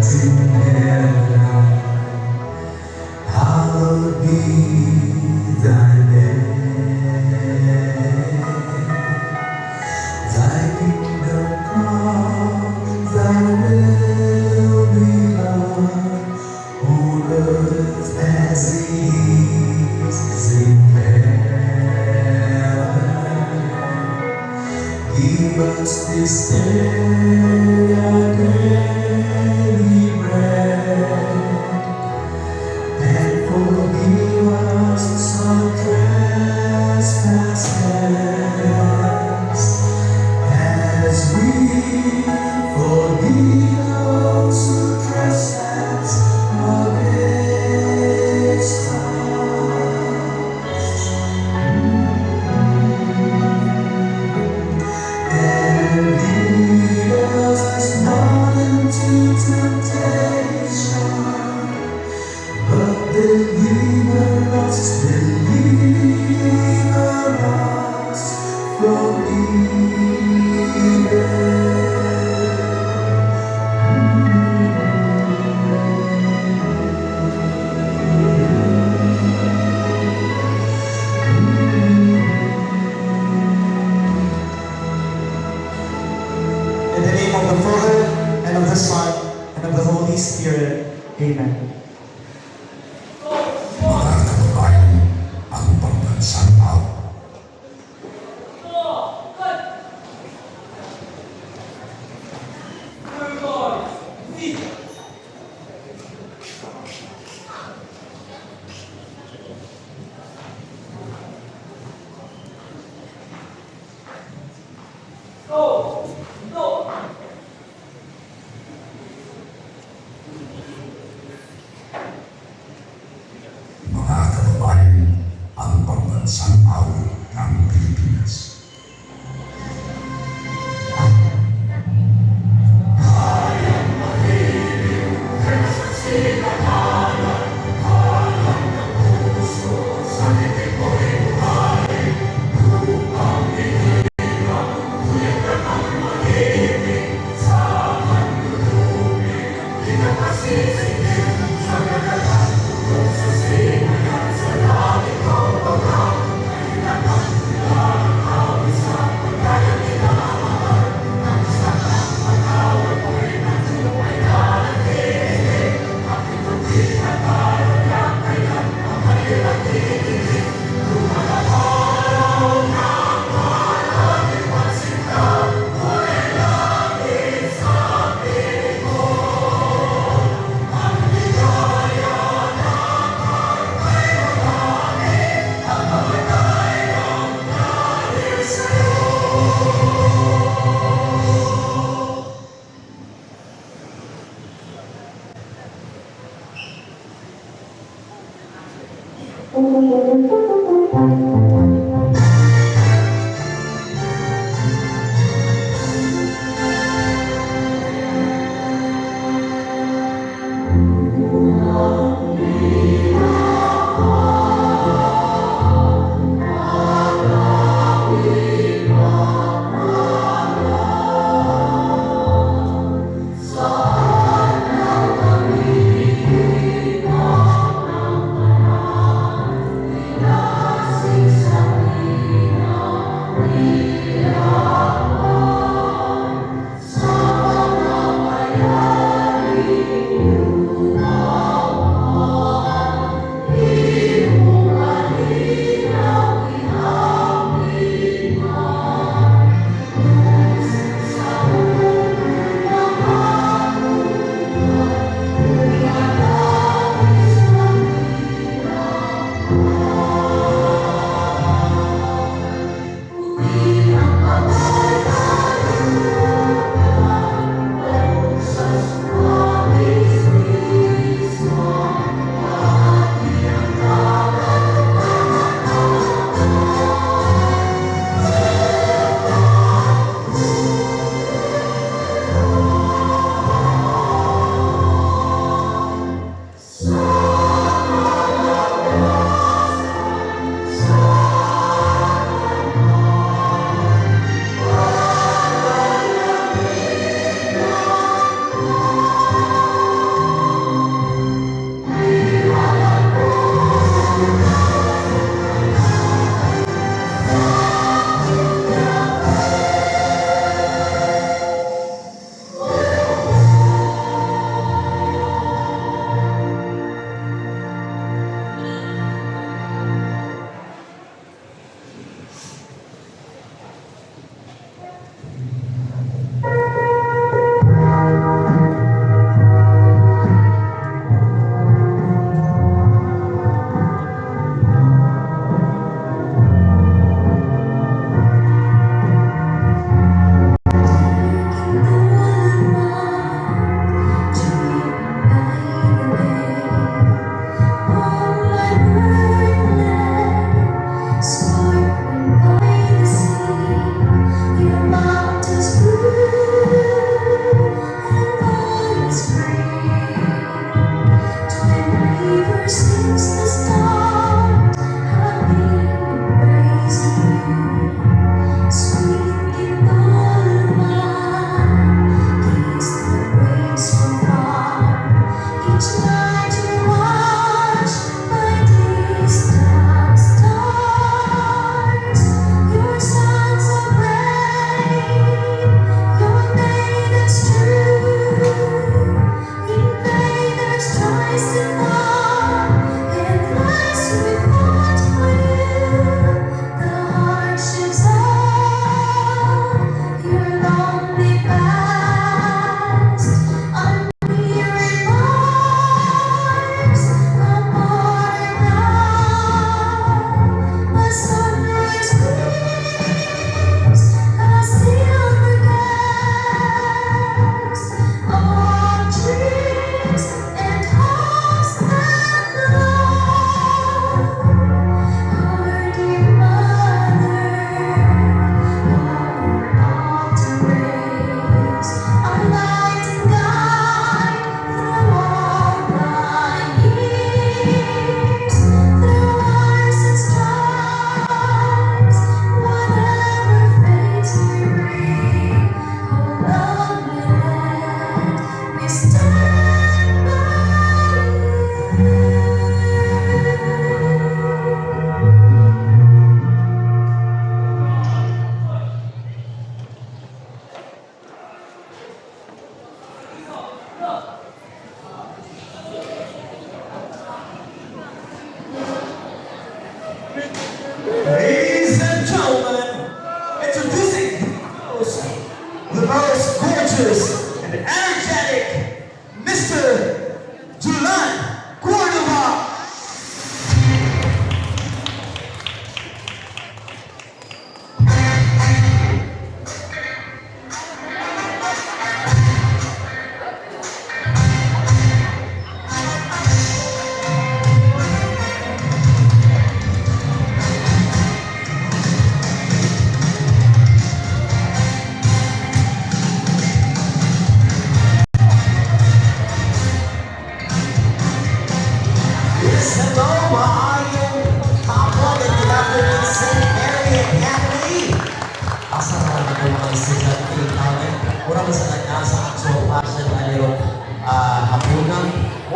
in heaven, hallowed be thy name. Thy kingdom come, thy will be done, on earth as it is in heaven. Give us this day our daily bread, and forgive us our trespasses, as we forgive those who trespass against us. And lead us not into temptation, but deliver us from evil. In the name of the Father, and of the Son, and of the Holy Spirit. Amen. Mga kababayan, ang pagbansang out. Mga kababayan, ang pagbansang out ng Pilipinas.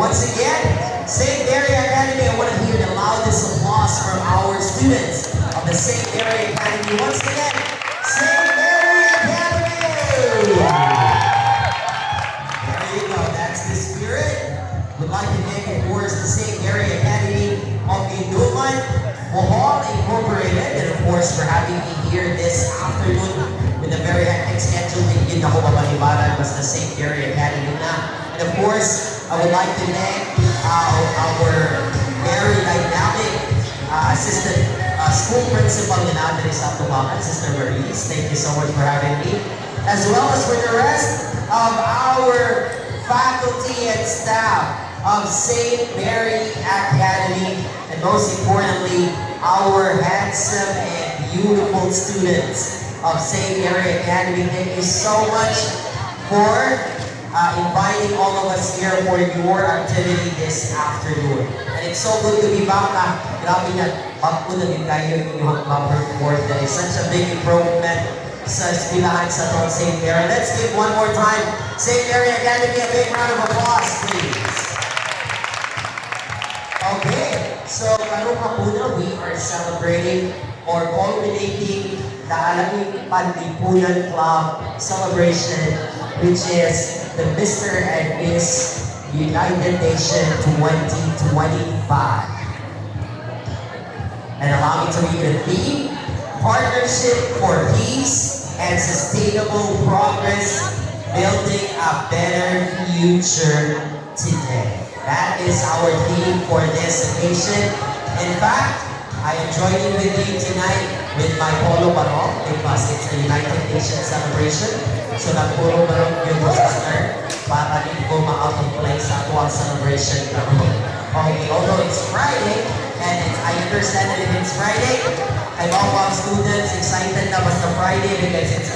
Once again, St. Mary Academy, I want to hear the loudest applause from our students of the St. Mary Academy. Once again, St. Mary Academy! There you go, that's the spirit. We'd like to thank, of course, the St. Mary Academy of Induman, Bohol Incorporated, and of course, for having me here this afternoon with a very hectic schedule. Hindi ako mapanibalan, basta St. Mary Academy na. And of course, I would like to thank our very dynamic assistant school principal in Andre sa Tubangan, Sister Maurice. Thank you so much for having me. As well as for the rest of our faculty and staff of St. Mary Academy, and most importantly, our handsome and beautiful students of St. Mary Academy. Thank you so much for inviting all of us here for your activity this afternoon. And it's so good to be back. Grabe na, back po na din kayo yung report. That is such a big improvement sa eskwelahan sa itong St. Mary. Let's give one more time, St. Mary Academy, a big round of applause, please. Okay, so karong hapuna, we are celebrating or culminating the Alaming Panlipunan Club celebration, which is the Mr. and Miss United Nation 2025. And allow me to read the theme: Partnership for Peace and Sustainable Progress, Building a Better Future Today. That is our theme for this occasion. In fact, I am joining with you tonight with my polo barong because it's a United Nations celebration. So nag-polo barong yung sister para hindi ko ma-out of place sa actual celebration kami. Okay, although it's Friday, and I understand that if it's Friday, I'm all students excited na basta Friday because it's